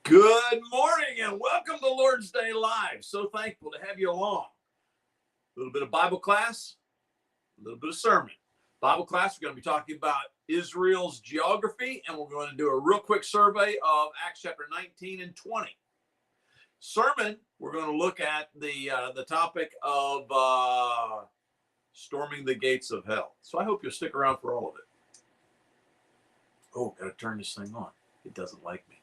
Good morning and welcome to Lord's Day Live. So thankful to have you along. A little bit of Bible class, a little bit of sermon. Bible class, we're going to be talking about Israel's geography, and we're going to do a real quick survey of Acts chapter 19 and 20. Sermon, we're going to look at the topic of storming the gates of hell. So I hope you'll stick around for all of it. Oh, got to turn this thing on. It doesn't like me.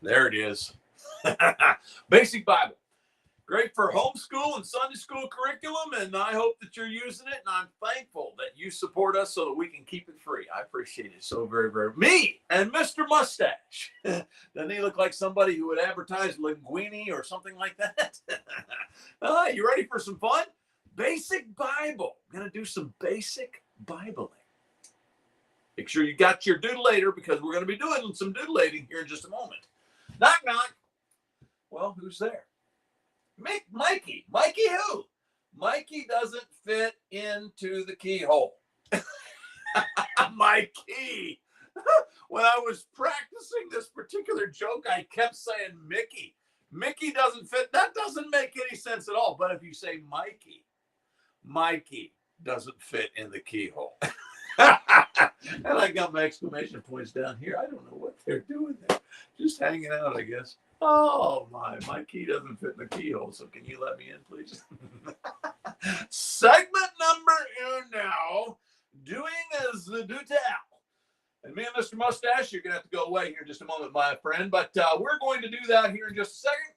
There it is. Basic Bible. Great for homeschool and Sunday school curriculum, and I hope that you're using it, and I'm thankful that you support us so that we can keep it free. I appreciate it so very, very. Me and Mr. Mustache. Doesn't he look like somebody who would advertise linguine or something like that? You ready for some fun? Basic Bible. I'm going to do some basic Bibling. Make sure you got your doodle-later because we're going to be doing some doodle-lating here in just a moment. Knock, knock. Well, who's there? Mikey. Mikey who? Mikey doesn't fit into the keyhole. Mikey. When I was practicing this particular joke, I kept saying Mickey. Mickey doesn't fit. That doesn't make any sense at all. But if you say Mikey doesn't fit in the keyhole. And I got my exclamation points down here. I don't know what they're doing there. Just hanging out, I guess. Oh, my key doesn't fit in the keyhole, so can you let me in, please? Segment number uno, doing as do tell. And me and Mr. Mustache, you're going to have to go away here in just a moment, my friend. But we're going to do that here in just a second.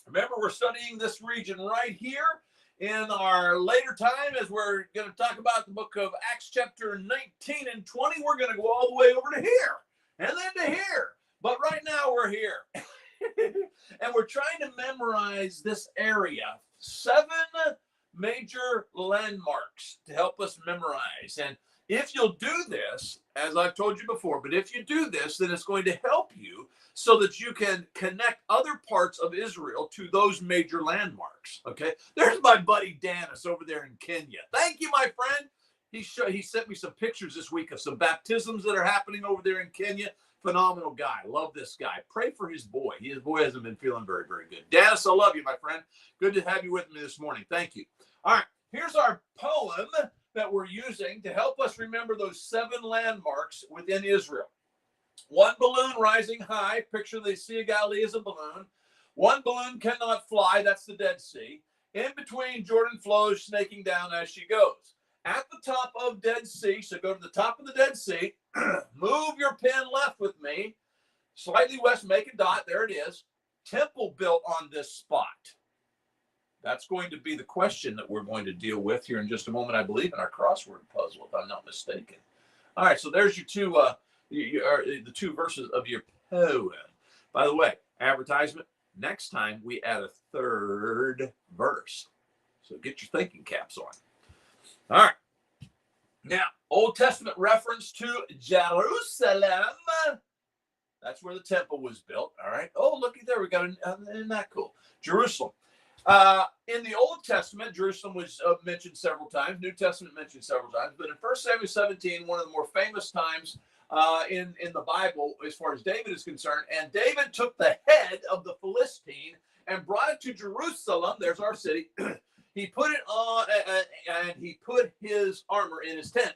Remember, we're studying this region right here. In our later time, as we're going to talk about the book of Acts chapter 19 and 20, we're going to go all the way over to here and then to here. But right now we're here. And we're trying to memorize this area. 7 major landmarks to help us memorize. And if you'll do this, as I've told you before, but if you do this, then it's going to help you so that you can connect other parts of Israel to those major landmarks. Okay, there's my buddy Dennis over there in Kenya. Thank you, my friend. He sent me some pictures this week of some baptisms that are happening over there in Kenya. Phenomenal guy. Love this guy. Pray for his boy. His boy hasn't been feeling very, very good. Dennis, I love you, my friend. Good to have you with me this morning. Thank you. All right, here's our poem that we're using to help us remember those 7 landmarks within Israel. 1 balloon rising high. Picture the Sea of Galilee as a balloon. 1 balloon cannot fly. That's the Dead Sea. In between, Jordan flows, snaking down as she goes. At the top of Dead Sea, so go to the top of the Dead Sea. Move your pen left with me. Slightly west, make a dot. There it is. Temple built on this spot. That's going to be the question that we're going to deal with here in just a moment, I believe, in our crossword puzzle, if I'm not mistaken. All right, so there's your the 2 verses of your poem. By the way, advertisement, next time we add a 3rd verse. So get your thinking caps on. All right. Now, Old Testament reference to Jerusalem. That's where the temple was built. All right. Oh, looky there. We got isn't that cool? Jerusalem. In the Old Testament, Jerusalem was mentioned several times. New Testament mentioned several times. But in 1 Samuel 17, one of the more famous times in the Bible, as far as David is concerned, and David took the head of the Philistine and brought it to Jerusalem. There's our city. He put it on, and he put his armor in his tent.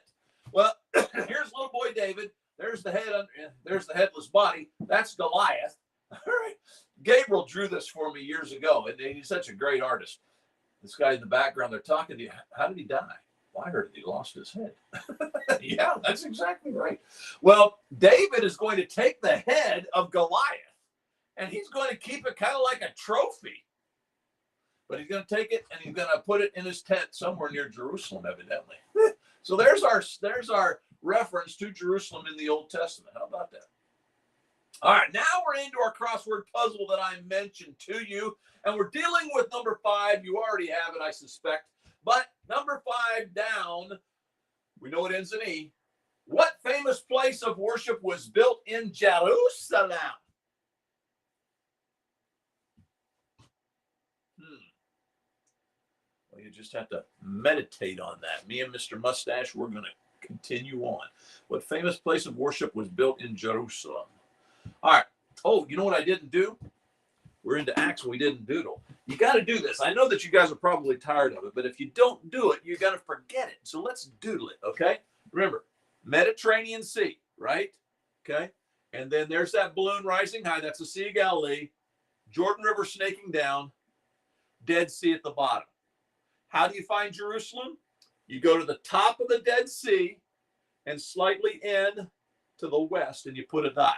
Well, here's little boy David. There's the head. There's the headless body. That's Goliath. All right. Gabriel drew this for me years ago, and he's such a great artist. This guy in the background, they're talking to you. How did he die? Well, I heard he lost his head. Yeah, that's exactly right. Well, David is going to take the head of Goliath, and he's going to keep it kind of like a trophy. But he's going to take it and he's going to put it in his tent somewhere near Jerusalem, evidently. So there's our reference to Jerusalem in the Old Testament. How about that? All right, now we're into our crossword puzzle that I mentioned to you, and we're dealing with number 5. You already have it, I suspect. But number 5 down, we know it ends in E. What famous place of worship was built in Jerusalem? Well, you just have to meditate on that. Me and Mr. Mustache, we're going to continue on. What famous place of worship was built in Jerusalem? All right. Oh, you know what I didn't do? We're into Acts and we didn't doodle. You got to do this. I know that you guys are probably tired of it, but if you don't do it, you're going to forget it. So let's doodle it, okay? Remember, Mediterranean Sea, right? Okay? And then there's that balloon rising high. That's the Sea of Galilee. Jordan River snaking down. Dead Sea at the bottom. How do you find Jerusalem? You go to the top of the Dead Sea and slightly in to the west, and you put a dot.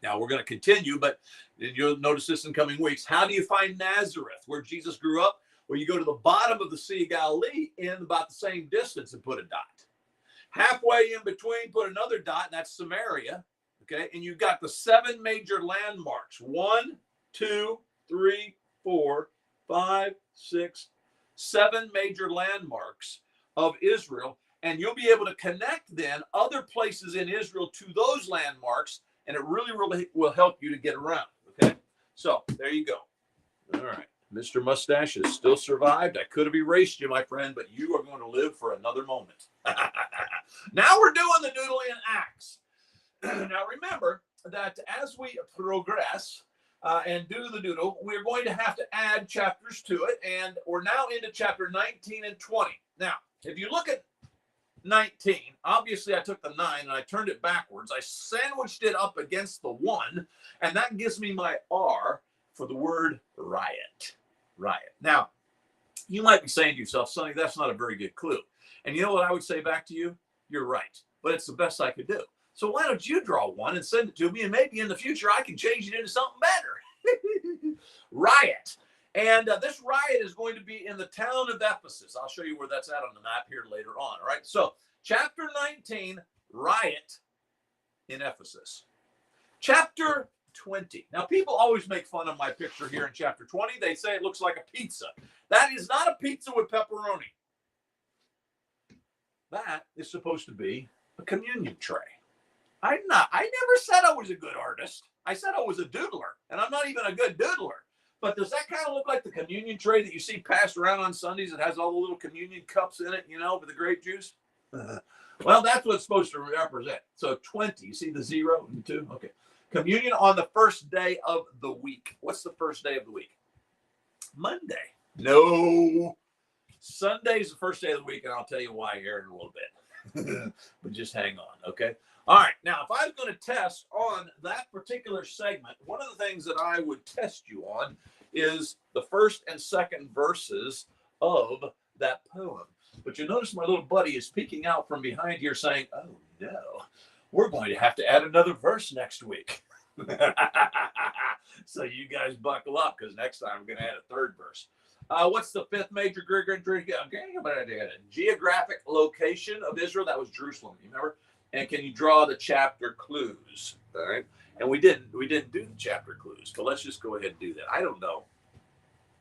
Now, we're going to continue, but you'll notice this in coming weeks. How do you find Nazareth, where Jesus grew up? Well, you go to the bottom of the Sea of Galilee in about the same distance and put a dot. Halfway in between, put another dot, and that's Samaria. Okay, and you've got the 7 major landmarks. 1, 2, 3, 4, 5, 6, 7 major landmarks of Israel. And you'll be able to connect then other places in Israel to those landmarks. And it really, really will help you to get around. Okay, so there you go. All right. Mr. Mustache has still survived. I could have erased you, my friend, but you are going to live for another moment. Now we're doing the doodle in Acts. Now remember that as we progress and do the doodle, we're going to have to add chapters to it. And we're now into chapter 19 and 20. Now, if you look at 19, obviously I took the 9 and I turned it backwards. I sandwiched it up against the 1, and that gives me my R for the word riot. Riot. Now, you might be saying to yourself, Sonny, that's not a very good clue. And you know what I would say back to you? You're right, but it's the best I could do. So why don't you draw one and send it to me, and maybe in the future I can change it into something better. Riot. And this riot is going to be in the town of Ephesus. I'll show you where that's at on the map here later on. All right. So chapter 19, riot in Ephesus. Chapter 20. Now, people always make fun of my picture here in chapter 20. They say it looks like a pizza. That is not a pizza with pepperoni. That is supposed to be a communion tray. I never said I was a good artist. I said I was a doodler, and I'm not even a good doodler. But does that kind of look like the communion tray that you see passed around on Sundays? It has all the little communion cups in it, you know, with the grape juice. Well, that's what it's supposed to represent. So 20, you see the 0 and the 2? Okay. Communion on the first day of the week. What's the first day of the week? Monday. No. Sunday is the first day of the week, and I'll tell you why here in a little bit. But just hang on, okay? All right. Now, if I was going to test on that particular segment, one of the things that I would test you on is the first and second verses of that poem. But you notice my little buddy is peeking out from behind here saying, oh, no, we're going to have to add another verse next week. So you guys buckle up, because next time we're going to add a third verse. What's the 5th major geographic location of Israel? That was Jerusalem. You remember? And can you draw the chapter clues? All right. And we didn't do the chapter clues, but let's just go ahead and do that. I don't know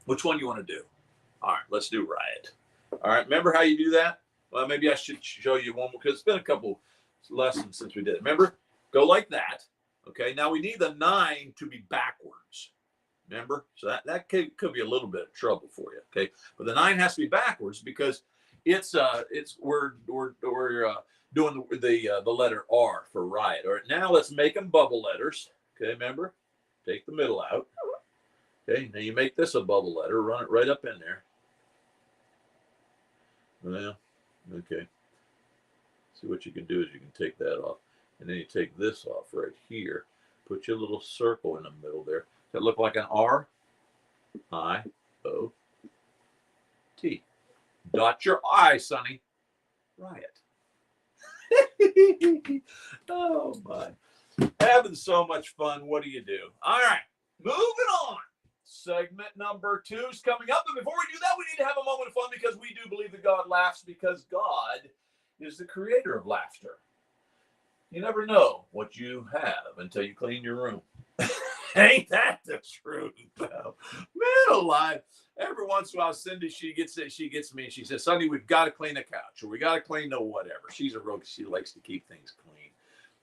which one you want to do. All right, let's do riot. All right. Remember how you do that? Well, maybe I should show you one more, because it's been a couple lessons since we did it. Remember? Go like that. Okay. Now we need the 9 to be backwards. Remember? So that could be a little bit of trouble for you. Okay. But the 9 has to be backwards, because we're doing the letter R for riot. All right, now let's make them bubble letters. Okay, remember? Take the middle out. Okay, now you make this a bubble letter. Run it right up in there. Well, okay. See, what you can do is you can take that off. And then you take this off right here. Put your little circle in the middle there. Does that look like an R? I-O-T. Dot your I, Sonny. Riot. Oh my, having so much fun. What do you do? All right, moving on. Segment number 2 is coming up, but before we do that, we need to have a moment of fun, because we do believe that God laughs, because God is the creator of laughter. You never know what you have until you clean your room. Ain't that the truth, though? Man alive. Every once in a while, Cindy, she gets me and she says, Sonny, we've got to clean the couch, or we got to clean the whatever. She's a rogue. She likes to keep things clean.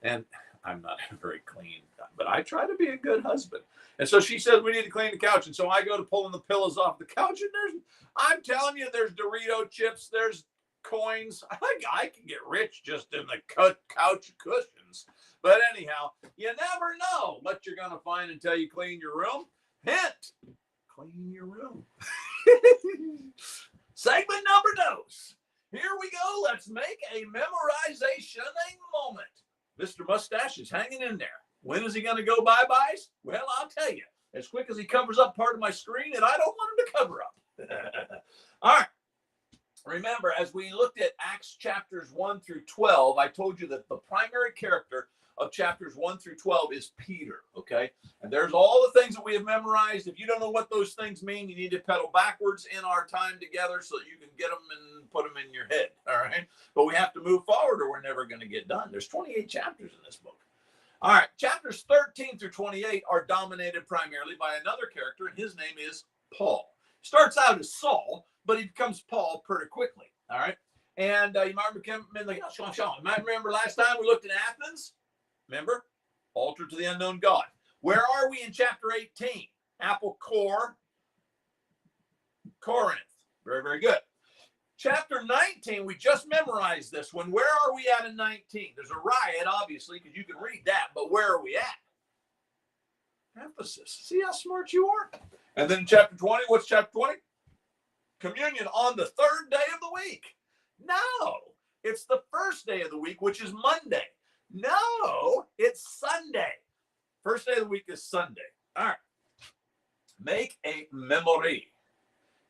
And I'm not very clean, but I try to be a good husband. And so she says we need to clean the couch. And so I go to pulling the pillows off the couch, and I'm telling you, there's Dorito chips, there's coins. I can get rich just in the couch cushions. But anyhow, you never know what you're going to find until you clean your room. Hint, clean your room. Segment number 2. Here we go. Let's make a memorization moment. Mr. Mustache is hanging in there. When is he going to go bye-byes? Well, I'll tell you. As quick as he covers up part of my screen, and I don't want him to cover up. All right. Remember, as we looked at Acts chapters 1 through 12, I told you that the primary character of chapters 1 through 12 is Peter, okay? And there's all the things that we have memorized. If you don't know what those things mean, you need to pedal backwards in our time together so that you can get them and put them in your head, all right? But we have to move forward or we're never going to get done. There's 28 chapters in this book. All right, chapters 13 through 28 are dominated primarily by another character, and his name is Paul. He starts out as Saul, but he becomes Paul pretty quickly, all right? And you might remember last time we looked at Athens. Remember? Altar to the unknown God. Where are we in chapter 18? Apple core, Corinth. Very, very good. Chapter 19, we just memorized this one. Where are we at in 19? There's a riot, obviously, because you can read that, but where are we at? Ephesus. See how smart you are? And then chapter 20, what's chapter 20? Communion on the 3rd day of the week. No, it's the first day of the week, which is Monday. No, it's Sunday. First day of the week is Sunday. All right. Make a memory.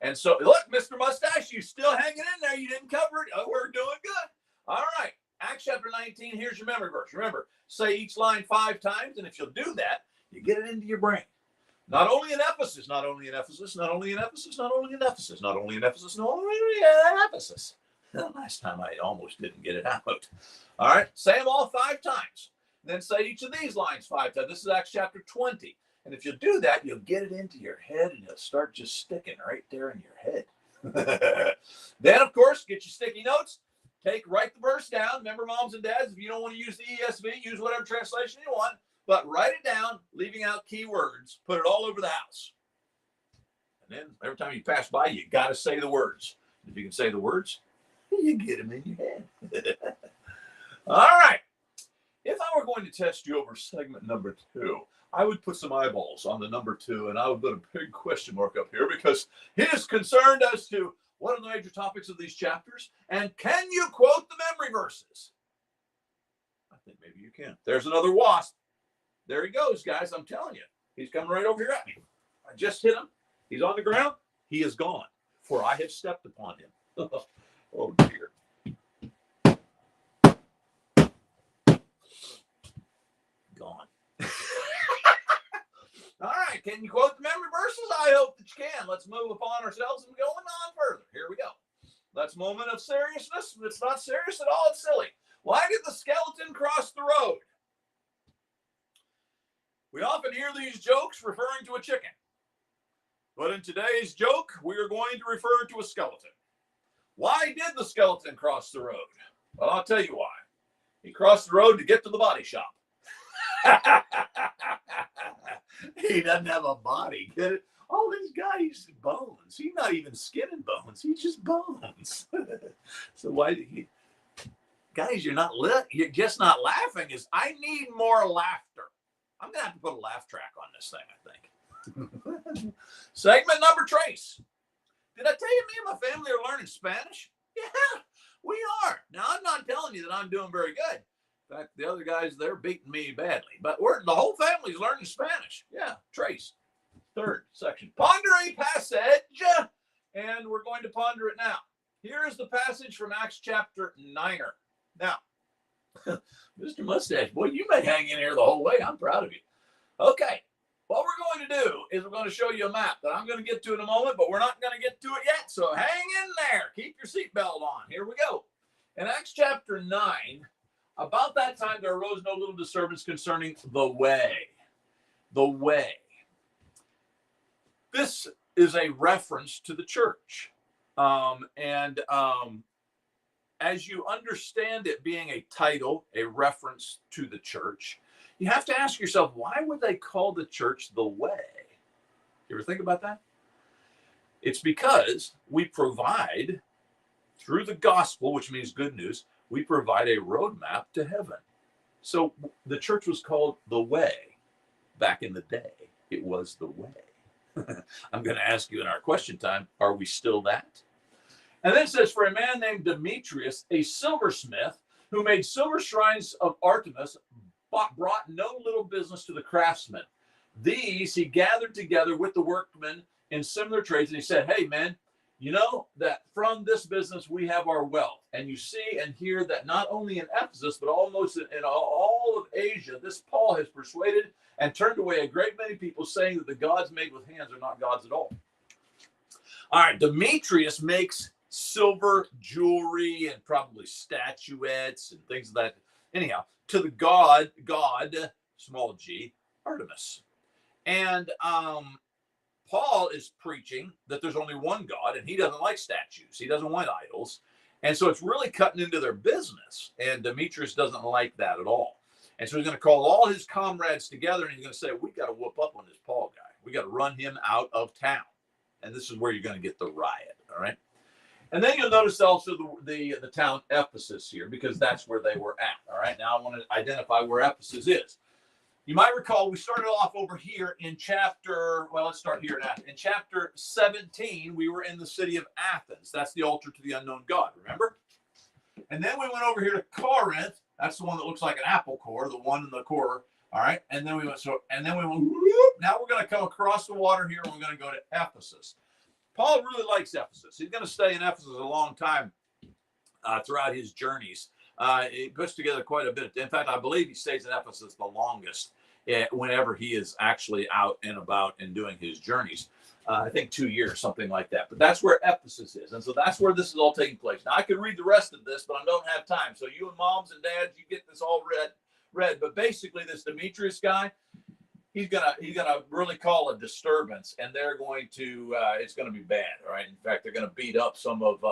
And so, look, Mr. Mustache, you still hanging in there. You didn't cover it. Oh, we're doing good. All right. Acts chapter 19, here's your memory verse. Remember, say each line 5 times, and if you'll do that, you get it into your brain. Not only in Ephesus, not only in Ephesus, not only in Ephesus, not only in Ephesus, not only in Ephesus, not only in Ephesus. Last time I almost didn't get it out. All right, say them all 5 times. Then say each of these lines 5 times. This is Acts chapter 20. And if you do that, you'll get it into your head and it'll start just sticking right there in your head. Then, of course, get your sticky notes. Write the verse down. Remember, moms and dads, if you don't want to use the ESV, use whatever translation you want. But write it down, leaving out key words. Put it all over the house. And then every time you pass by, you got to say the words. If you can say the words, you get them in your head. All right. If I were going to test you over segment number 2, I would put some eyeballs on the number 2, and I would put a big question mark up here because he is concerned as to what are the major topics of these chapters, and can you quote the memory verses? I think maybe you can. There's another wasp. There he goes, guys. I'm telling you. He's coming right over here at me. I just hit him. He's on the ground. He is gone, for I have stepped upon him. Oh, dear. Gone. All right. Can you quote the memory verses? I hope that you can. Let's move upon ourselves and going on further. Here we go. That's a moment of seriousness. It's not serious at all. It's silly. Why did the skeleton cross the road? We often hear these jokes referring to a chicken. But in today's joke, we are going to refer to a skeleton. Why did the skeleton cross the road? Well, I'll tell you why. He crossed the road to get to the body shop. He doesn't have a body. Get it? Oh, this guy's bones. He's not even skin and bones. He's just bones. So why did he? Guys, you're just not laughing. I need more laughter. I'm gonna have to put a laugh track on this thing, I think. Segment number trace. Did I tell you me and my family are learning Spanish? Yeah, we are. Now, I'm not telling you that I'm doing very good. In fact, the other guys, they're beating me badly. But the whole family's learning Spanish. Yeah, trace. 3rd section. Ponder a passage, and we're going to ponder it now. Here is the passage from Acts chapter 9. Now, Mr. Mustache, boy, you may hang in here the whole way. I'm proud of you. Okay. What we're going to do is we're going to show you a map that I'm going to get to in a moment, but we're not going to get to it yet. So hang in there. Keep your seatbelt on. Here we go. In Acts chapter 9, about that time, there arose no little disturbance concerning the way. The way. This is a reference to the church. As you understand it being a title, a reference to the church, You have to ask yourself, why would they call the church the way? You ever think about that? It's because we provide, through the gospel, which means good news, we provide a roadmap to heaven. So the church was called the way back in the day. It was the way. I'm going to ask you in our question time, are we still that? And then it says, for a man named Demetrius, a silversmith, who made silver shrines of Artemis, brought no little business to the craftsmen. These he gathered together with the workmen in similar trades, and he said, hey, man, you know that from this business we have our wealth. And you see and hear that not only in Ephesus, but almost in all of Asia, this Paul has persuaded and turned away a great many people, saying that the gods made with hands are not gods at all. All right, Demetrius makes silver jewelry and probably statuettes and things like that. Anyhow, to the god, small g, Artemis. And Paul is preaching that there's only one God, and he doesn't like statues. He doesn't want idols. And so it's really cutting into their business. And Demetrius doesn't like that at all. And so he's going to call all his comrades together, and he's going to say, we got to whoop up on this Paul guy. We got to run him out of town. And this is where you're going to get the riot, all right? And then you'll notice also the town Ephesus here, because that's where they were at, all right? Now I want to identify where Ephesus is. You might recall we started off over here in chapter, well, let's start here in chapter 17. We were in the city of Athens. That's the altar to the unknown God, remember? And then we went over here to Corinth. That's the one that looks like an apple core, the one in the core, all right? And then we went, now we're going to come across the water here, and we're going to go to Ephesus. Paul really likes Ephesus. He's going to stay in Ephesus a long time throughout his journeys. He puts together quite a bit. In fact, I believe he stays in Ephesus the longest whenever he is actually out and about and doing his journeys. I think 2 years, something like that. But that's where Ephesus is. And so that's where this is all taking place. Now, I could read the rest of this, but I don't have time. So you and moms and dads, you get this all read. But basically, this Demetrius guy, he's gonna really call a disturbance, and they're going to it's going to be bad. All right. In fact, they're going to beat up some of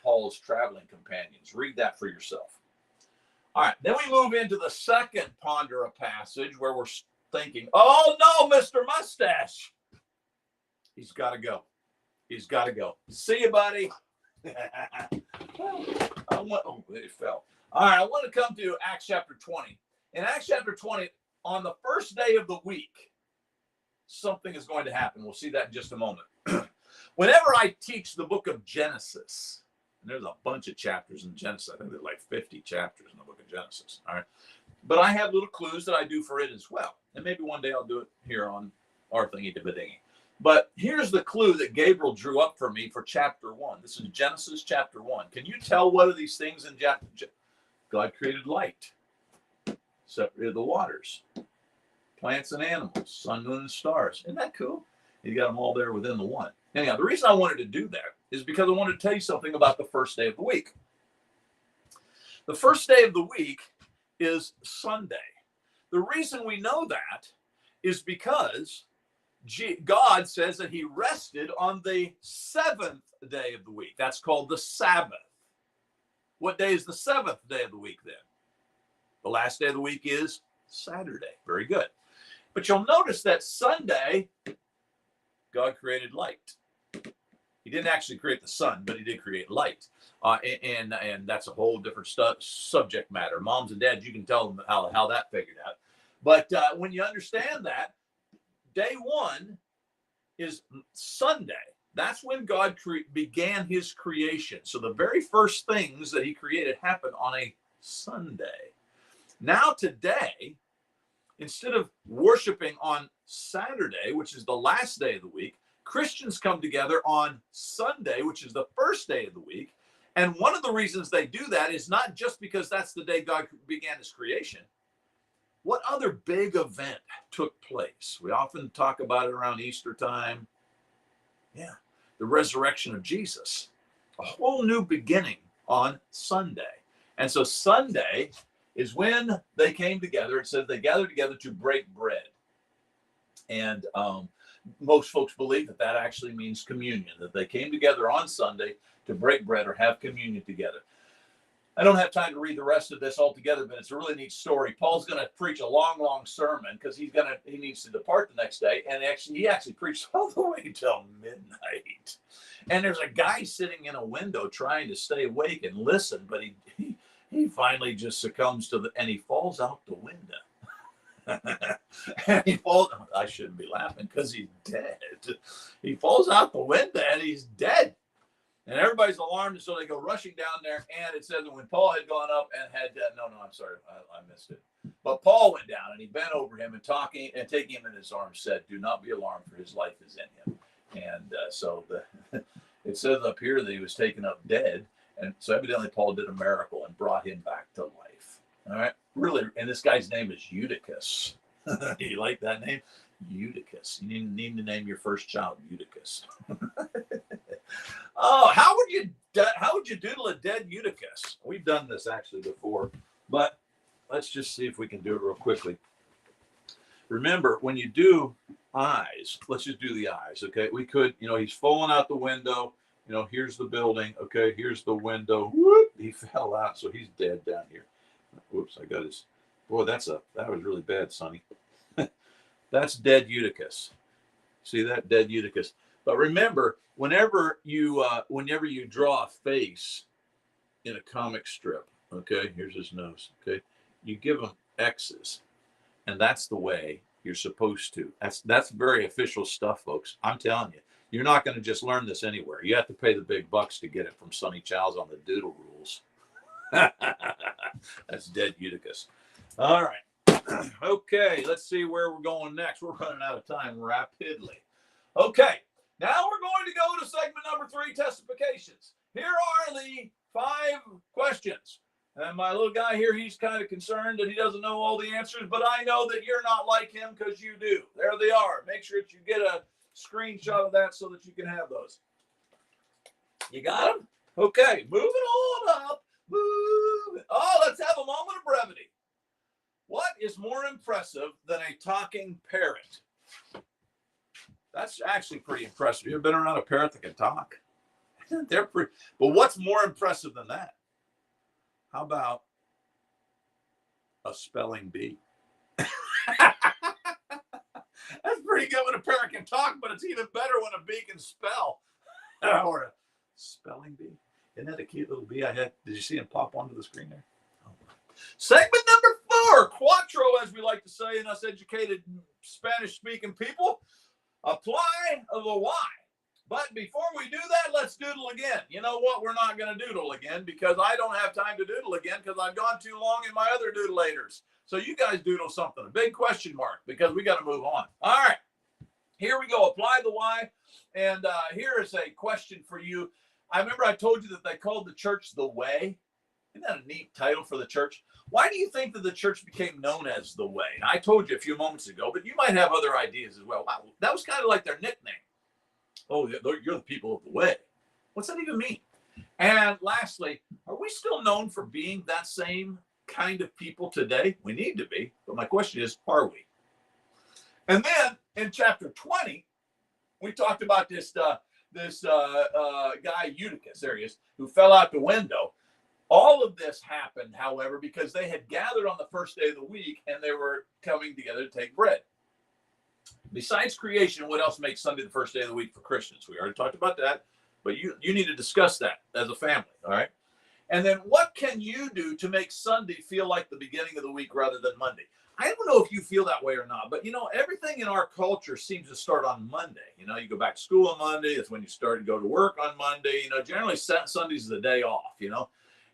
Paul's traveling companions. Read that for yourself. All right. Then we move into the second ponder a passage where we're thinking, oh no, Mr. Mustache, he's got to go. He's got to go. See you, buddy. It fell. All right. I want to come to Acts chapter 20. In Acts chapter 20. On the first day of the week, something is going to happen. We'll see that in just a moment. Whenever I teach the book of Genesis, and there's a bunch of chapters in Genesis. I think there's like 50 chapters in the book of Genesis. All right. But I have little clues that I do for it as well. And maybe one day I'll do it here on our thingy-to-ba-dingy. But here's the clue that Gabriel drew up for me for chapter 1. This is Genesis chapter 1. Can you tell what are these things in God created light, separated the waters, plants and animals, sun, moon, and stars. Isn't that cool? You got them all there within the one. Anyhow, the reason I wanted to do that is because I wanted to tell you something about the first day of the week. The first day of the week is Sunday. The reason we know that is because God says that he rested on the seventh day of the week. That's called the Sabbath. What day is the seventh day of the week then? The last day of the week is Saturday. Very good. But you'll notice that Sunday, God created light. He didn't actually create the sun, but he did create light. And that's a whole different subject matter. Moms and dads, you can tell them how that figured out. But when you understand that, day one is Sunday. That's when God began his creation. So the very first things that he created happened on a Sunday. Now today, instead of worshiping on Saturday, which is the last day of the week, Christians come together on Sunday, which is the first day of the week. And one of the reasons they do that is not just because that's the day God began his creation. What other big event took place? We often talk about it around Easter time. Yeah, the resurrection of Jesus. A whole new beginning on Sunday. And so Sunday is when they came together. It says they gathered together to break bread. And most folks believe that actually means communion, that they came together on Sunday to break bread or have communion together. I don't have time to read the rest of this altogether, but it's a really neat story. Paul's going to preach a long, long sermon because he needs to depart the next day, and he actually preached all the way till midnight. And there's a guy sitting in a window trying to stay awake and listen, but he finally just succumbs and he falls out the window. And he falls. I shouldn't be laughing because he's dead. He falls out the window and he's dead. And everybody's alarmed, and so they go rushing down there. And it says that when Paul had gone up and I'm sorry, I missed it. But Paul went down and he bent over him and talking and taking him in his arms said, "Do not be alarmed, for his life is in him." And so it says up here that he was taken up dead. And so evidently Paul did a miracle and brought him back to life. All right, really. And this guy's name is Eutychus. You like that name? Eutychus. You need to name your first child Eutychus. Oh, how would you doodle a dead Eutychus? We've done this actually before, but let's just see if we can do it real quickly. Remember, when you do eyes, let's just do the eyes, okay? We could, he's falling out the window. Here's the building. Okay, here's the window. Whoop, he fell out, so he's dead down here. Whoops, I got his. Boy, that was really bad, Sonny. That's dead Eutychus. See that? Dead Eutychus. But remember, whenever you draw a face in a comic strip, okay, here's his nose, okay, you give him X's, and that's the way you're supposed to. That's very official stuff, folks. I'm telling you, you're not going to just learn this anywhere. You have to pay the big bucks to get it from Sonny Childs on the Doodle Rules. That's dead Eutychus. All right. Okay, let's see where we're going next. We're running out of time rapidly. Okay. Now we're going to go to segment number 3, testifications. Here are the 5 questions. And my little guy here, he's kind of concerned that he doesn't know all the answers, but I know that you're not like him because you do. There they are. Make sure that you get a screenshot of that so that you can have those. You got them? Okay, moving on up. Let's have a moment of brevity. What is more impressive than a talking parrot? That's actually pretty impressive. You ever been around a parrot that can talk? They're pretty. But what's more impressive than that? How about a spelling bee? That's pretty good when a parrot can talk, but it's even better when a bee can spell. Or a spelling bee. Isn't that a cute little bee I had? Did you see him pop onto the screen there? Oh. Segment number 4, quattro, as we like to say in us educated Spanish-speaking people. Apply the why. But before we do that, let's doodle again. You know what? We're not going to doodle again because I don't have time to doodle again because I've gone too long in my other doodlators. So you guys doodle something, a big question mark, because we got to move on. All right. Here we go. Apply the why. And here is a question for you. I remember I told you that they called the church the Way. Isn't that a neat title for the church? Why do you think that the church became known as the Way? And I told you a few moments ago, but you might have other ideas as well. Wow, that was kind of like their nickname. Oh, you're the people of the Way. What's that even mean? And lastly, are we still known for being that same kind of people today? We need to be, but my question is, are we? And then in chapter 20, we talked about this guy Eutychus, there he is, who fell out the window. All of this happened, however, because they had gathered on the first day of the week and they were coming together to take bread. Besides creation, what else makes Sunday the first day of the week for Christians? We already talked about that, but you need to discuss that as a family, all right? And then what can you do to make Sunday feel like the beginning of the week rather than Monday? I don't know if you feel that way or not, but, everything in our culture seems to start on Monday. You go back to school on Monday. That's when you start to go to work on Monday. Generally Sunday's the day off,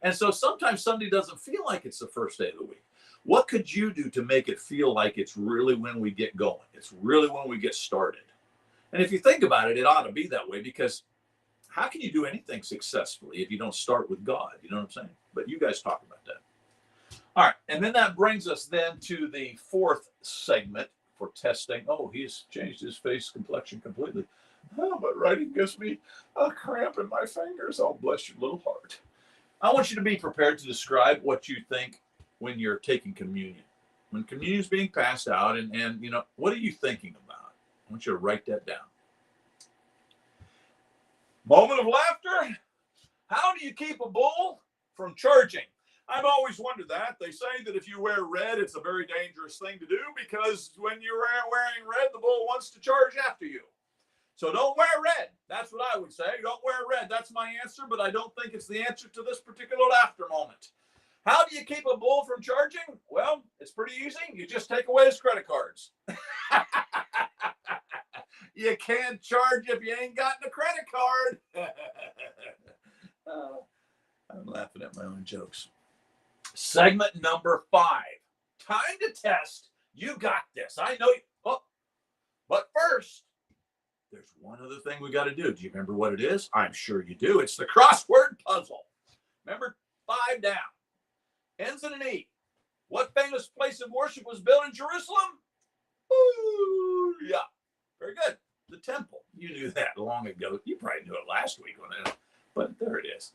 And so sometimes Sunday doesn't feel like it's the first day of the week. What could you do to make it feel like it's really when we get going? It's really when we get started. And if you think about it, it ought to be that way because how can you do anything successfully if you don't start with God? You know what I'm saying? But you guys talk about that. All right. And then that brings us then to the 4th segment for testing. Oh, he's changed his face complexion completely. Oh, but writing gives me a cramp in my fingers. Oh, bless your little heart. I want you to be prepared to describe what you think when you're taking communion. When communion is being passed out, and what are you thinking about? I want you to write that down. Moment of laughter. How do you keep a bull from charging? I've always wondered that. They say that if you wear red, it's a very dangerous thing to do because when you're wearing red, the bull wants to charge after you. So don't wear red. That's what I would say. Don't wear red. That's my answer, but I don't think it's the answer to this particular laughter moment. How do you keep a bull from charging? Well, it's pretty easy. You just take away his credit cards. You can't charge if you ain't got a credit card. I'm laughing at my own jokes. Segment number 5. Time to test. You got this. I know you. Oh, but first, there's one other thing we got to do. Do you remember what it is? I'm sure you do. It's the crossword puzzle. Remember, 5 down. Ends in an E. What famous place of worship was built in Jerusalem? Ooh, yeah. Very good. The temple. You knew that long ago. You probably knew it last week, but there it is.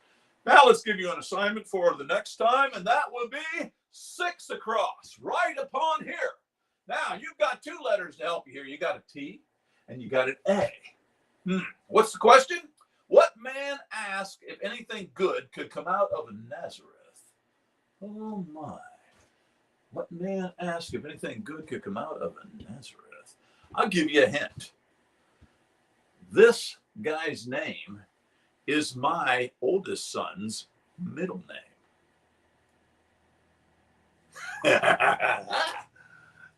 Now let's give you an assignment for the next time, and that will be 6 across, right upon here. Now, you've got 2 letters to help you here. You got a T, and you got an A. What's the question? What man asked if anything good could come out of Nazareth? Oh, my. What man asked if anything good could come out of Nazareth? I'll give you a hint. This guy's name is my oldest son's middle name.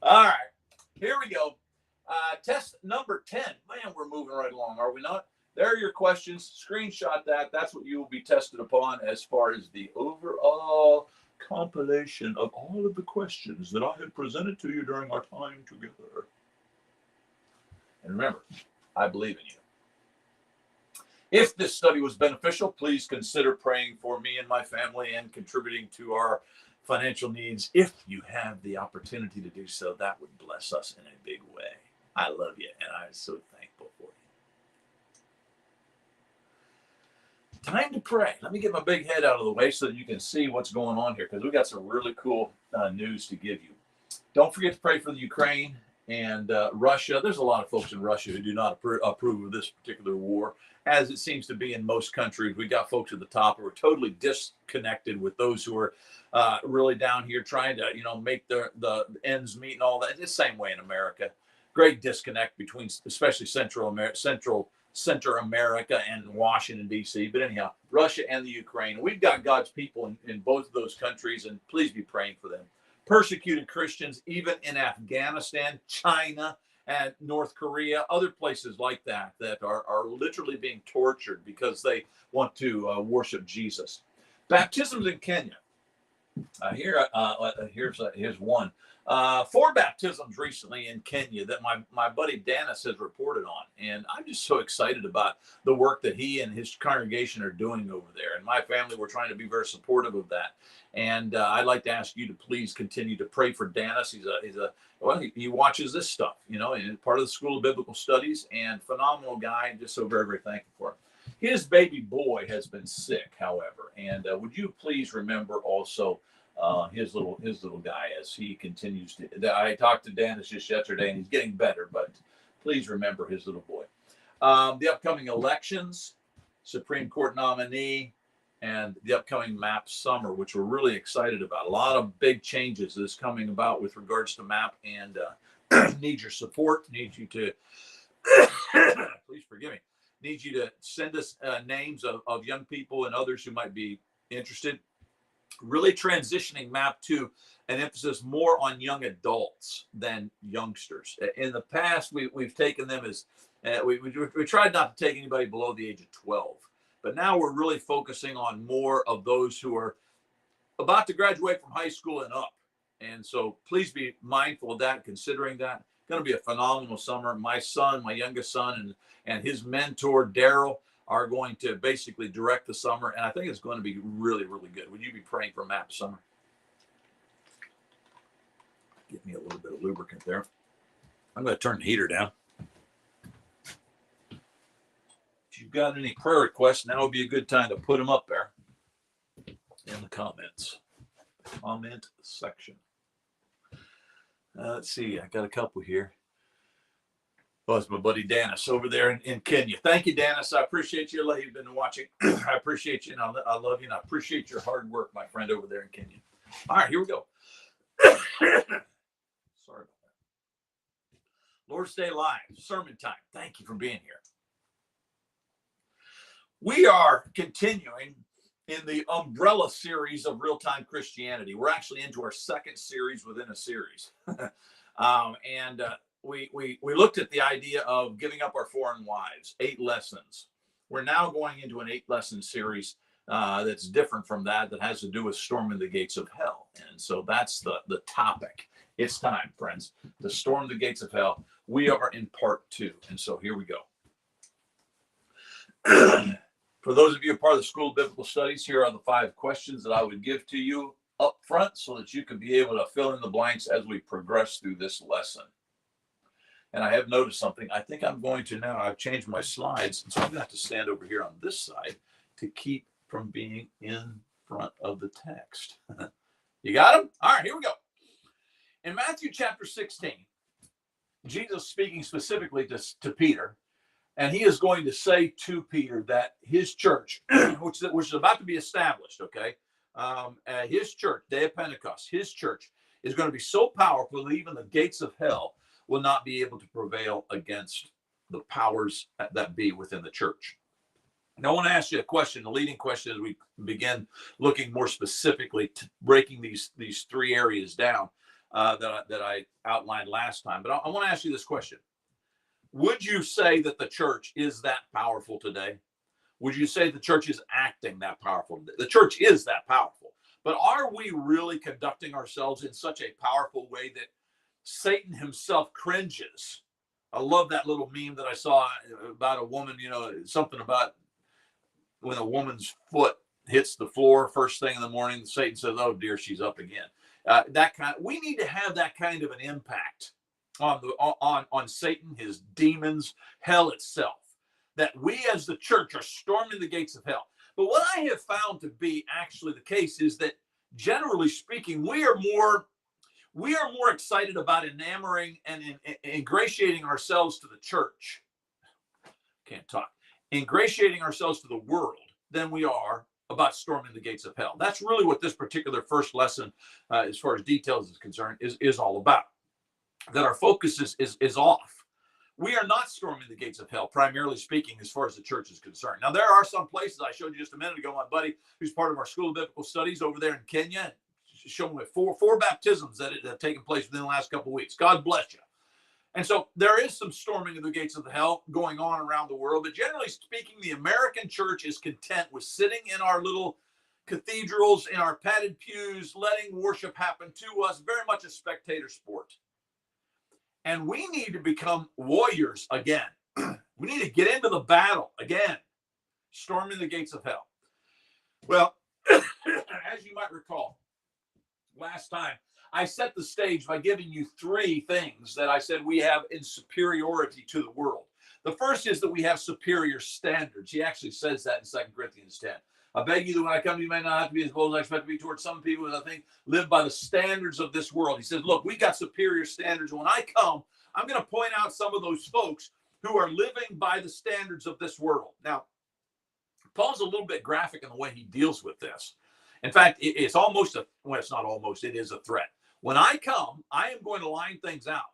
All right, here we go. Test number 10. Man, we're moving right along, are we not? There are your questions. Screenshot that. That's what you will be tested upon as far as the overall compilation of all of the questions that I have presented to you during our time together. And remember, I believe in you. If this study was beneficial, please consider praying for me and my family and contributing to our financial needs. If you have the opportunity to do so, that would bless us in a big way. I love you, and I'm so thankful for you. Time to pray. Let me get my big head out of the way so that you can see what's going on here, because we got some really cool news to give you. Don't forget to pray for the Ukraine and Russia. There's a lot of folks in Russia who do not approve of this particular war, as it seems to be in most countries. We got folks at the top who are totally disconnected with those who are really down here trying to, make the ends meet and all that. It's the same way in America. Great disconnect between, especially Center America and Washington, D.C. But anyhow, Russia and the Ukraine. We've got God's people in both of those countries, and please be praying for them. Persecuted Christians, even in Afghanistan, China, and North Korea, other places like that are literally being tortured because they want to worship Jesus. Baptisms in Kenya. Here's one. 4 baptisms recently in Kenya that my buddy Dennis has reported on. And I'm just so excited about the work that he and his congregation are doing over there. And my family, we're trying to be very supportive of that. And I'd like to ask you to please continue to pray for Dennis. He watches this stuff, and part of the School of Biblical Studies, and phenomenal guy. Just so very, very thankful for him. His baby boy has been sick, however, and would you please remember also his little guy as he continues to. I talked to Dennis just yesterday, and he's getting better, but please remember his little boy. The upcoming elections, Supreme Court nominee, and the upcoming MAP summer, which we're really excited about. A lot of big changes is coming about with regards to MAP, and need your support. Need you to please forgive me. Need you to send us names of young people and others who might be interested. Really transitioning MAP to an emphasis more on young adults than youngsters. In the past, we've taken them as we tried not to take anybody below the age of 12. But now we're really focusing on more of those who are about to graduate from high school and up. And so please be mindful of that, considering that. Going to be a phenomenal summer. My youngest son, and his mentor, Daryl, are going to basically direct the summer. And I think it's going to be really, really good. Would you be praying for MAP summer? Give me a little bit of lubricant there. I'm going to turn the heater down. If you've got any prayer requests, now would be a good time to put them up there in the comment section. Let's see. I got a couple here. Well, it's my buddy Dennis over there in Kenya. Thank you, Dennis. I appreciate you. You've been watching. I appreciate you, and I love you, and I appreciate your hard work, my friend, over there in Kenya. All right, here we go. Sorry about that. Lord's Day Live, sermon time. Thank you for being here. We are continuing in the umbrella series of real-time Christianity. We're actually into our second series within a series. We looked at the idea of giving up our foreign wives, 8 lessons. We're now going into an 8-lesson series that's different from that has to do with storming the gates of hell. And so that's the topic. It's time, friends, to storm the gates of hell. We are in part 2. And so here we go. For those of you who are part of the School of Biblical Studies, here are the 5 questions that I would give to you up front so that you can be able to fill in the blanks as we progress through this lesson. And I have noticed something. I think I'm going to now, I've changed my slides, so I'm going to have to stand over here on this side to keep from being in front of the text. You got them? All right, here we go. In Matthew chapter 16, Jesus speaking specifically to Peter, and he is going to say to Peter that his church, which is about to be established, okay, his church, Day of Pentecost, his church is going to be so powerful that even the gates of hell will not be able to prevail against the powers that be within the church. Now, I want to ask you a question, the leading question as we begin looking more specifically to breaking these 3 areas down that I outlined last time. But I want to ask you this question. Would you say that the church is that powerful today? Would you say the church is acting that powerful today? The church is that powerful. But are we really conducting ourselves in such a powerful way that Satan himself cringes? I love that little meme that I saw about a woman, something about when a woman's foot hits the floor first thing in the morning, Satan says, "Oh dear, she's up again." We need to have that kind of an impact on Satan, his demons, hell itself, that we as the church are storming the gates of hell. But what I have found to be actually the case is that, generally speaking, we are more excited about enamoring and ingratiating ourselves to the church. Can't talk. Ingratiating ourselves to the world than we are about storming the gates of hell. That's really what this particular first lesson, as far as details is concerned, is all about. That our focus is off. We are not storming the gates of hell, primarily speaking, as far as the church is concerned. Now, there are some places I showed you just a minute ago. My buddy, who's part of our School of Biblical Studies over there in Kenya, showed me four baptisms that have taken place within the last couple of weeks. God bless you. And so there is some storming of the gates of hell going on around the world. But generally speaking, the American church is content with sitting in our little cathedrals, in our padded pews, letting worship happen to us, very much a spectator sport. And we need to become warriors again. We need to get into the battle again, storming the gates of hell. Well, as you might recall, last time I set the stage by giving you 3 things that I said we have in superiority to the world. The first is that we have superior standards. He actually says that in 2 Corinthians 10. I beg you that when I come to you, may not have to be as bold as I expect to be towards some people that I think live by the standards of this world. He says, look, we got superior standards. When I come, I'm going to point out some of those folks who are living by the standards of this world. Now, Paul's a little bit graphic in the way he deals with this. In fact, it's almost it's not almost, it is a threat. When I come, I am going to line things out.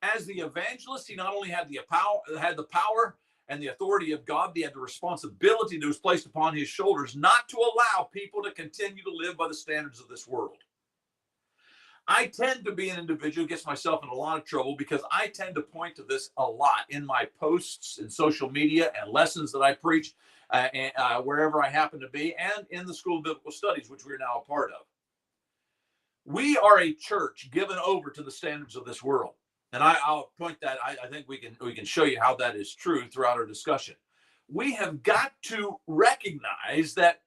As the evangelist, he not only had the power and the authority of God, he had the responsibility that was placed upon his shoulders not to allow people to continue to live by the standards of this world. I tend to be an individual who gets myself in a lot of trouble because I tend to point to this a lot in my posts in social media and lessons that I preach wherever I happen to be, and in the School of Biblical Studies, which we're now a part of. We are a church given over to the standards of this world. And I'll point that, I think we can show you how that is true throughout our discussion. We have got to recognize that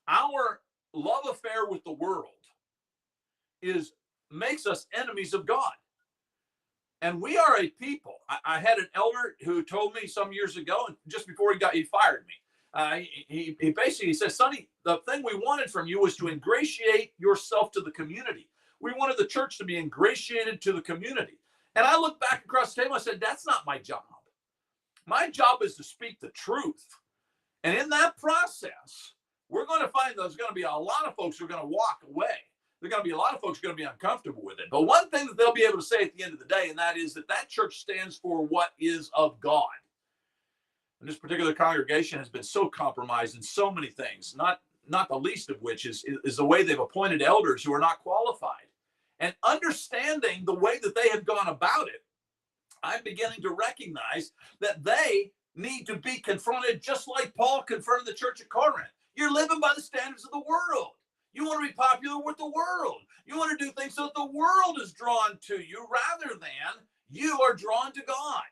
our love affair with the world makes us enemies of God. And we are a people. I had an elder who told me some years ago, and just before he fired me, he basically said, Sonny, the thing we wanted from you was to ingratiate yourself to the community. We wanted the church to be ingratiated to the community. And I looked back across the table. I said, that's not my job. My job is to speak the truth. And in that process, we're going to find there's going to be a lot of folks who are going to walk away. There are going to be a lot of folks who are going to be uncomfortable with it. But one thing that they'll be able to say at the end of the day, and that is that church stands for what is of God. And this particular congregation has been so compromised in so many things, not the least of which is the way they've appointed elders who are not qualified. And understanding the way that they have gone about it, I'm beginning to recognize that they need to be confronted just like Paul confronted the church at Corinth. You're living by the standards of the world. You want to be popular with the world. You want to do things so that the world is drawn to you rather than you are drawn to God.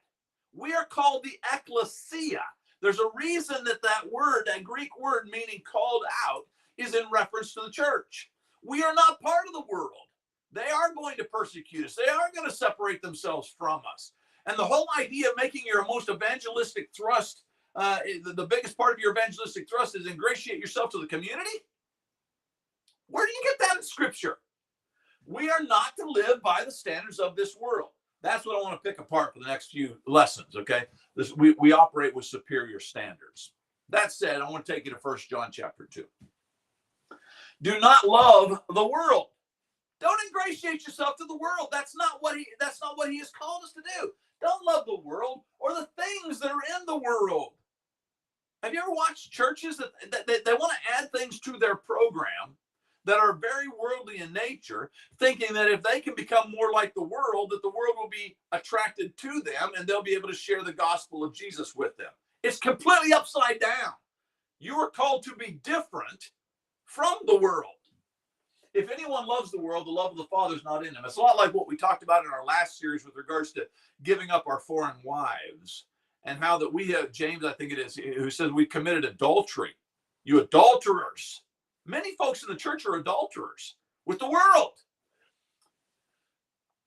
We are called the ecclesia. There's a reason that word, that Greek word meaning called out, is in reference to the church. We are not part of the world. They are going to persecute us. They are going to separate themselves from us. And the whole idea of making your most evangelistic thrust, the biggest part of your evangelistic thrust is ingratiate yourself to the community. Where do you get that in Scripture? We are not to live by the standards of this world. That's what I want to pick apart for the next few lessons, okay? We operate with superior standards. That said, I want to take you to 1 John chapter 2. Do not love the world. Don't ingratiate yourself to the world. That's not what he has called us to do. Don't love the world or the things that are in the world. Have you ever watched churches that they want to add things to their program that are very worldly in nature, thinking that if they can become more like the world, that the world will be attracted to them and they'll be able to share the gospel of Jesus with them? It's completely upside down. You are called to be different from the world. If anyone loves the world, the love of the Father is not in him. It's a lot like what we talked about in our last series with regards to giving up our foreign wives, and how that we have, James, I think it is, who says we committed adultery. You adulterers. Many folks in the church are adulterers with the world.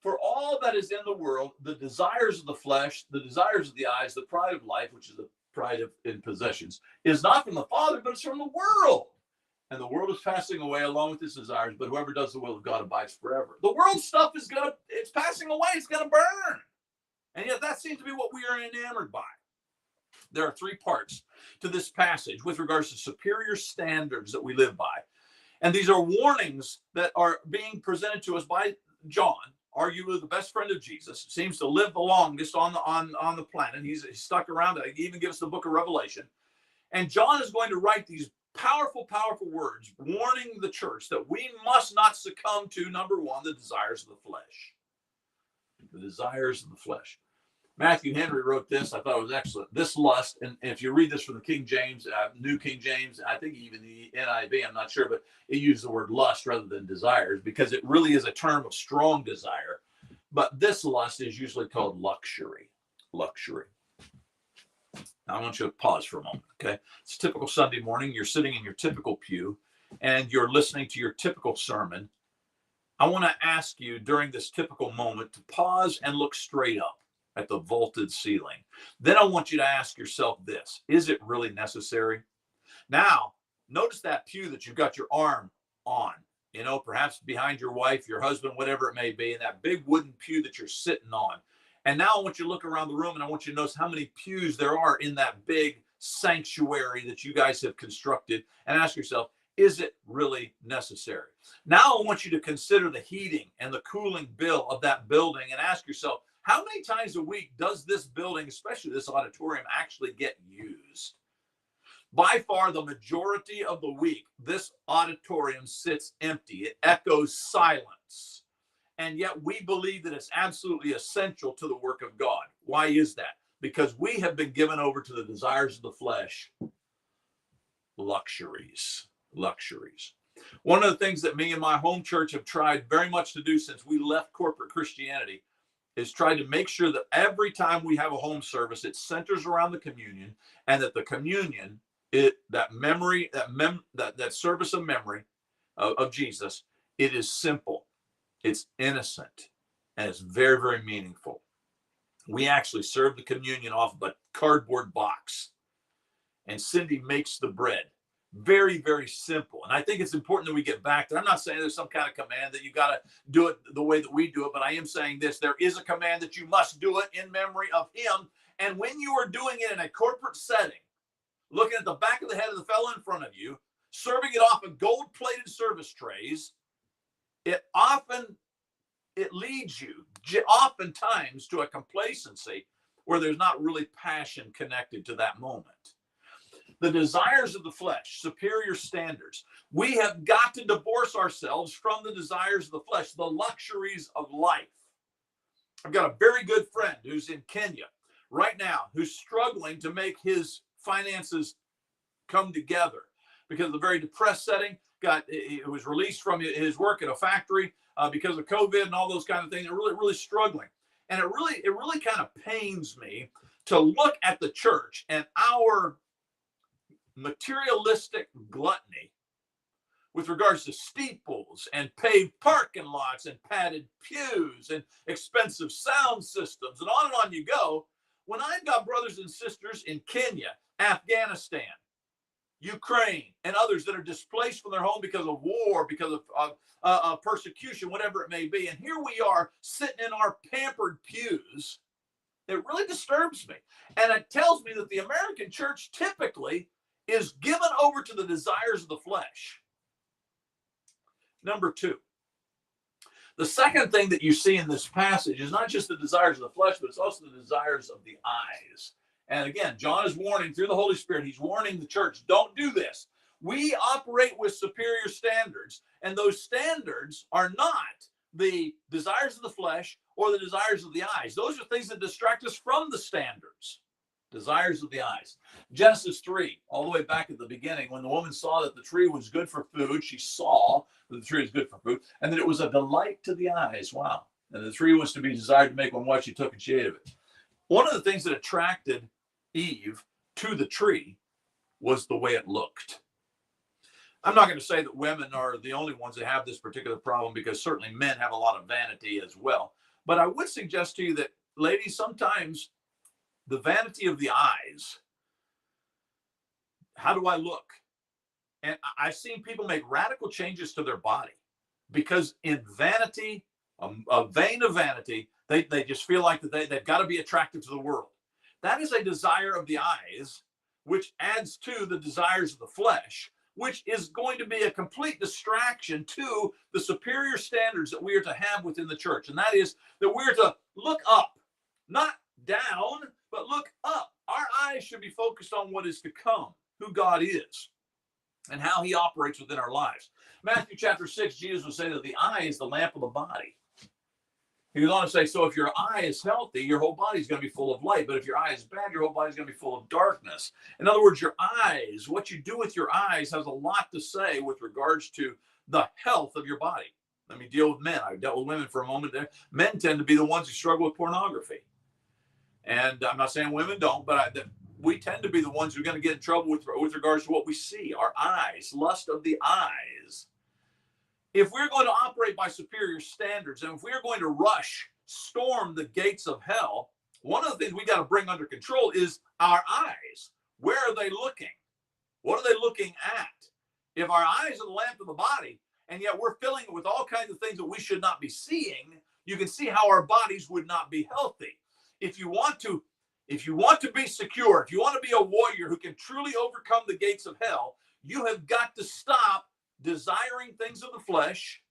For all that is in the world, the desires of the flesh, the desires of the eyes, the pride of life, which is the pride in possessions, is not from the Father, but it's from the world. And the world is passing away along with its desires, but whoever does the will of God abides forever. The world stuff it's passing away, it's going to burn. And yet that seems to be what we are enamored by. There are three parts to this passage with regards to superior standards that we live by. And these are warnings that are being presented to us by John, arguably the best friend of Jesus, seems to live the longest on the planet. He's stuck around. He even gives the book of Revelation. And John is going to write these powerful words warning the church that we must not succumb to, number one, the desires of the flesh. The desires of the flesh. Matthew Henry wrote this. I thought it was excellent. This lust, and if you read this from the King James, New King James, I think even the NIV, I'm not sure, but it used the word lust rather than desires because it really is a term of strong desire. But this lust is usually called luxury. Luxury. Now, I want you to pause for a moment, okay? It's a typical Sunday morning. You're sitting in your typical pew, and you're listening to your typical sermon. I want to ask you during this typical moment to pause and look straight up at the vaulted ceiling. Then I want you to ask yourself this: is it really necessary? Now, notice that pew that you've got your arm on, perhaps behind your wife, your husband, whatever it may be, and that big wooden pew that you're sitting on. And now I want you to look around the room and I want you to notice how many pews there are in that big sanctuary that you guys have constructed, and ask yourself, is it really necessary? Now I want you to consider the heating and the cooling bill of that building and ask yourself, how many times a week does this building, especially this auditorium, actually get used? By far the majority of the week, this auditorium sits empty. It echoes silence. And yet we believe that it's absolutely essential to the work of God. Why is that? Because we have been given over to the desires of the flesh. Luxuries. One of the things that me and my home church have tried very much to do since we left corporate Christianity is try to make sure that every time we have a home service, it centers around the communion, and that the communion, that service of memory of Jesus, it is simple. It's innocent, and it's very, very meaningful. We actually serve the communion off of a cardboard box, and Cindy makes the bread. Very, very simple. And I think it's important that we get back to, I'm not saying there's some kind of command that you got to do it the way that we do it, but I am saying this, there is a command that you must do it in memory of him. And when you are doing it in a corporate setting, looking at the back of the head of the fellow in front of you, serving it off of gold-plated service trays, it leads you oftentimes to a complacency where there's not really passion connected to that moment. The desires of the flesh, superior standards. We have got to divorce ourselves from the desires of the flesh, the luxuries of life. I've got a very good friend who's in Kenya right now, who's struggling to make his finances come together because of the very depressed setting. It was released from his work at a factory because of COVID and all those kind of things. They're really, really struggling. And it really kind of pains me to look at the church and our materialistic gluttony with regards to steeples and paved parking lots and padded pews and expensive sound systems and on you go, when I've got brothers and sisters in Kenya, Afghanistan, Ukraine, and others that are displaced from their home because of war, because of persecution, whatever it may be, and here we are sitting in our pampered pews, it really disturbs me. And it tells me that the American church typically is given over to the desires of the flesh. Number two, the second thing that you see in this passage is not just the desires of the flesh, but it's also the desires of the eyes. And again, John is warning through the Holy Spirit, he's warning the church, don't do this. We operate with superior standards, and those standards are not the desires of the flesh or the desires of the eyes. Those are things that distract us from the standards. Desires of the eyes. Genesis 3, all the way back at the beginning, when the woman saw that the tree was good for food, she saw that the tree is good for food, and that it was a delight to the eyes. Wow. And the tree was to be desired to make one wise. She took and she ate of it. One of the things that attracted Eve to the tree was the way it looked. I'm not going to say that women are the only ones that have this particular problem, because certainly men have a lot of vanity as well. But I would suggest to you that, ladies, sometimes the vanity of the eyes. How do I look? And I've seen people make radical changes to their body because in vanity, a vein of vanity, they just feel like that they've got to be attractive to the world. That is a desire of the eyes, which adds to the desires of the flesh, which is going to be a complete distraction to the superior standards that we are to have within the church. And that is that we're to look up, not down, but look up. Our eyes should be focused on what is to come, who God is, and how he operates within our lives. Matthew chapter 6, Jesus would say that the eye is the lamp of the body. He goes on to say, so if your eye is healthy, your whole body is going to be full of light. But if your eye is bad, your whole body is going to be full of darkness. In other words, your eyes, what you do with your eyes has a lot to say with regards to the health of your body. Let me deal with men. I've dealt with women for a moment there. Men tend to be the ones who struggle with pornography. And I'm not saying women don't, but we tend to be the ones who are going to get in trouble with regards to what we see, our eyes, lust of the eyes. If we're going to operate by superior standards, and if we're going to storm the gates of hell, one of the things we got to bring under control is our eyes. Where are they looking? What are they looking at? If our eyes are the lamp of the body, and yet we're filling it with all kinds of things that we should not be seeing, you can see how our bodies would not be healthy. If you want to be secure, if you want to be a warrior who can truly overcome the gates of hell, you have got to stop desiring things of the flesh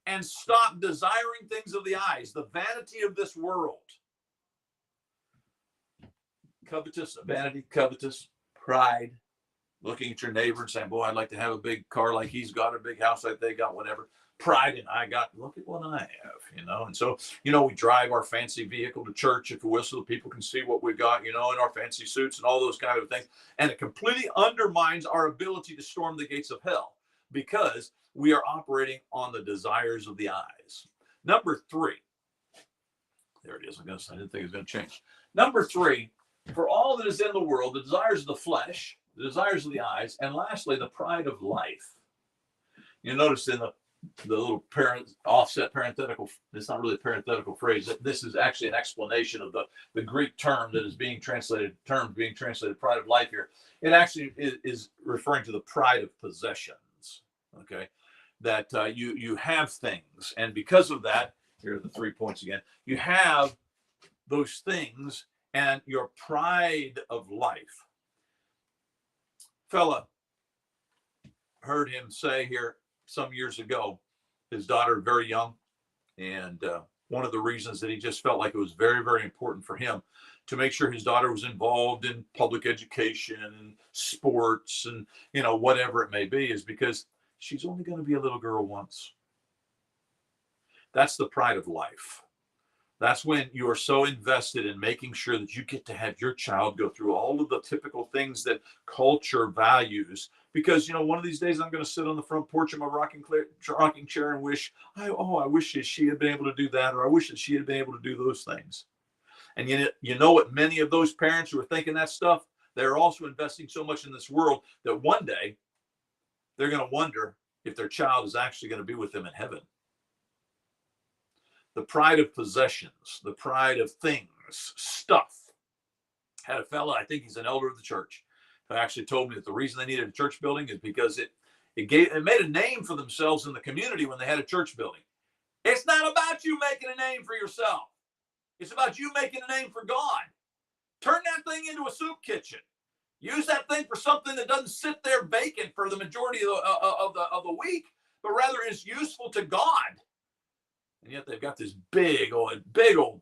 and stop desiring things of the eyes, the vanity of this world. Covetous, vanity, covetous, pride, looking at your neighbor and saying, boy, I'd like to have a big car like he's got, a big house like they got, whatever. Pride and look at what I have, And so, we drive our fancy vehicle to church, if you will, so that people can see what we got, in our fancy suits and all those kind of things. And it completely undermines our ability to storm the gates of hell because we are operating on the desires of the eyes. Number 3. There it is. I didn't think it was going to change. Number 3, for all that is in the world, the desires of the flesh, the desires of the eyes, and lastly, the pride of life. You notice in the the little offset parenthetical. It's not really a parenthetical phrase. This is actually an explanation of the Greek term that is being translated, pride of life here. It actually is referring to the pride of possessions. Okay, that you have things, and because of that, here are the 3 points again. You have those things and your pride of life. Fella, heard him say here some years ago, his daughter very young, and one of the reasons that he just felt like it was very, very important for him to make sure his daughter was involved in public education and sports and whatever it may be is because she's only going to be a little girl once. That's the pride of life. That's when you are so invested in making sure that you get to have your child go through all of the typical things that culture values. Because, one of these days I'm going to sit on the front porch of my rocking chair and wish, I wish that she had been able to do that, or I wish that she had been able to do those things. And you know what many of those parents who are thinking that stuff, they're also investing so much in this world that one day they're going to wonder if their child is actually going to be with them in heaven. The pride of possessions, the pride of things, stuff. Had a fella, I think he's an elder of the church, who actually told me that the reason they needed a church building is because it made a name for themselves in the community when they had a church building. It's not about you making a name for yourself. It's about you making a name for God. Turn that thing into a soup kitchen. Use that thing for something that doesn't sit there vacant for the majority of the week, but rather is useful to God. And yet they've got this big old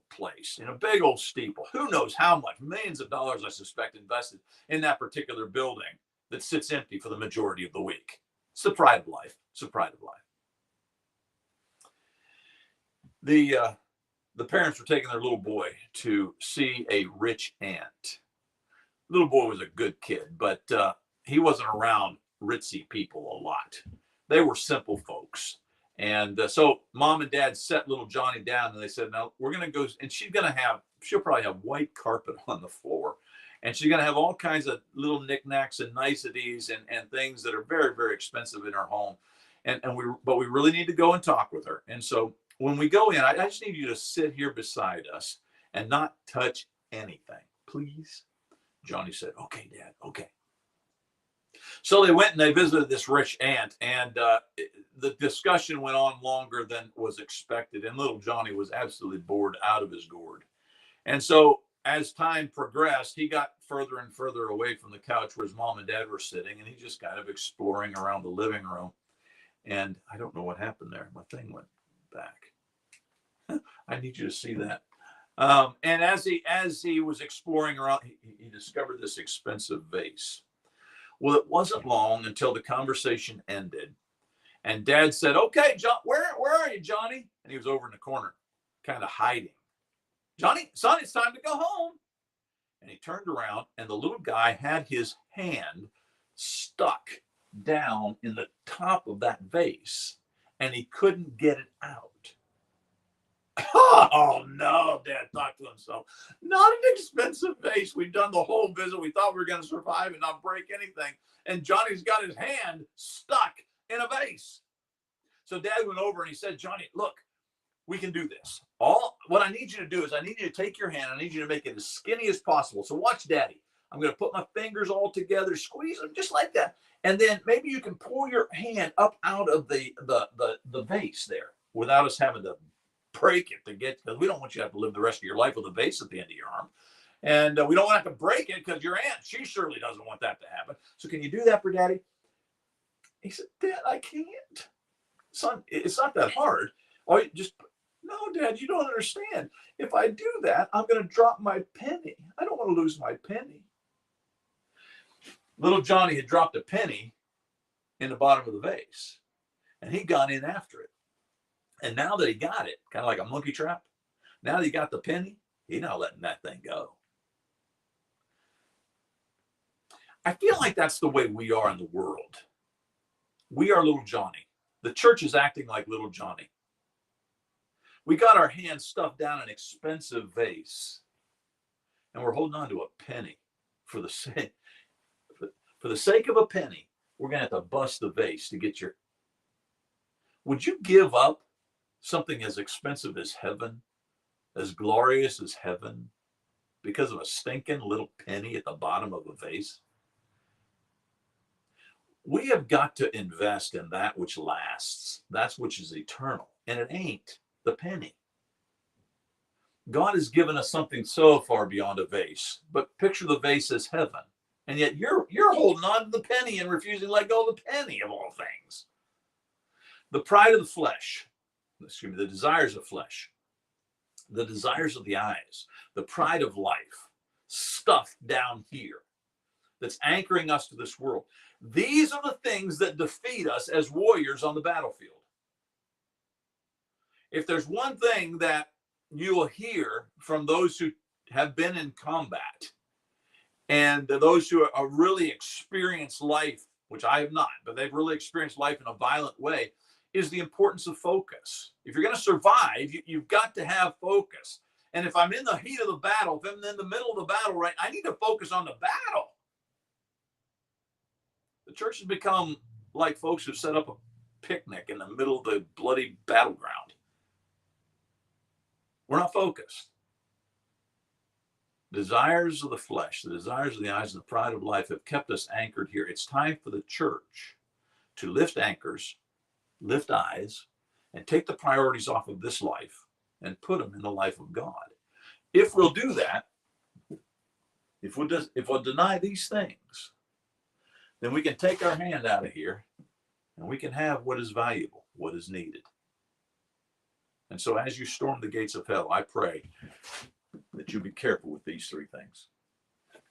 place, big old steeple. Who knows how much, millions of dollars, I suspect, invested in that particular building that sits empty for the majority of the week. It's the pride of life. It's the pride of life. The parents were taking their little boy to see a rich aunt. The little boy was a good kid, but he wasn't around ritzy people a lot. They were simple folks. And so mom and dad set little Johnny down and they said, no, we're going to go. And she'll probably have white carpet on the floor. And she's going to have all kinds of little knickknacks and niceties and things that are very, very expensive in our home. But we really need to go and talk with her. And so when we go in, I just need you to sit here beside us and not touch anything, please. Johnny said, okay, Dad, okay. So they went and they visited this rich aunt, and the discussion went on longer than was expected. And little Johnny was absolutely bored out of his gourd. And so as time progressed, he got further and further away from the couch where his mom and dad were sitting, and he just kind of exploring around the living room. And I don't know what happened there. My thing went back. I need you to see that. And as he was exploring around, he discovered this expensive vase. Well, it wasn't long until the conversation ended, and Dad said, "Okay, John, where are you, Johnny?" And he was over in the corner, kind of hiding. "Johnny, son, it's time to go home." And he turned around, and the little guy had his hand stuck down in the top of that vase, and he couldn't get it out. Oh, no, Dad thought to himself. Not an expensive vase. We've done the whole visit. We thought we were going to survive and not break anything. And Johnny's got his hand stuck in a vase. So Dad went over and he said, "Johnny, look, we can do this. What I need you to do is I need you to take your hand. I need you to make it as skinny as possible. So watch Daddy. I'm going to put my fingers all together, squeeze them just like that. And then maybe you can pull your hand up out of the vase there without us having to break it because we don't want you to have to live the rest of your life with a vase at the end of your arm. And we don't want to have to break it because your aunt, she surely doesn't want that to happen. So can you do that for Daddy?" He said, "Dad, I can't. Son, it's not that hard. Oh, no, Dad, you don't understand. If I do that, I'm going to drop my penny. I don't want to lose my penny." Little Johnny had dropped a penny in the bottom of the vase, and he'd gone in after it. And now that he got it, kind of like a monkey trap, now that he got the penny, he's not letting that thing go. I feel like that's the way we are in the world. We are little Johnny. The church is acting like little Johnny. We got our hands stuffed down an expensive vase, and we're holding on to a penny for the sake of a penny. We're going to have to bust the vase to get Would you give up something as expensive as heaven, as glorious as heaven, because of a stinking little penny at the bottom of a vase? We have got to invest in that which lasts, that which is eternal, and it ain't the penny. God has given us something so far beyond a vase, but picture the vase as heaven, and yet you're holding on to the penny and refusing to let go of the penny of all things. The pride of the flesh, the desires of flesh, the desires of the eyes, the pride of life, stuffed down here, that's anchoring us to this world. These are the things that defeat us as warriors on the battlefield. If there's one thing that you will hear from those who have been in combat and those who are really experienced life, which I have not, but they've really experienced life in a violent way, is the importance of focus. If you're going to survive, you've got to have focus. And if I'm in the heat of the battle, if I'm in the middle of the battle, right, I need to focus on the battle. The church has become like folks who set up a picnic in the middle of the bloody battleground. We're not focused. Desires of the flesh, the desires of the eyes, and the pride of life have kept us anchored here. It's time for the church to lift anchors, lift eyes, and take the priorities off of this life and put them in the life of God. If we'll do that, if we'll deny these things, then we can take our hand out of here and we can have what is valuable, what is needed. And so as you storm the gates of hell, I pray that you be careful with these three things.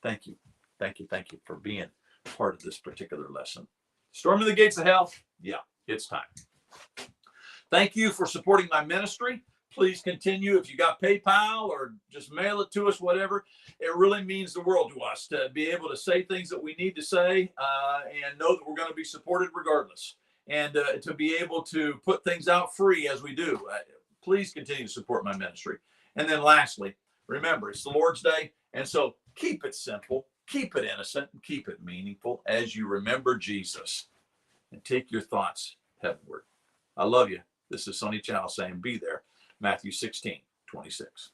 Thank you. Thank you. Thank you for being part of this particular lesson. Storming the gates of hell. Yeah, it's time. Thank you for supporting my ministry. Please continue. If you got PayPal or just mail it to us, whatever, it really means the world to us to be able to say things that we need to say and know that we're going to be supported regardless. And to be able to put things out free as we do. Please continue to support my ministry. And then lastly, remember, it's the Lord's Day. And so keep it simple, keep it innocent, and keep it meaningful as you remember Jesus and take your thoughts heavenward. I love you. This is Sonny Chow saying be there. Matthew 16:26.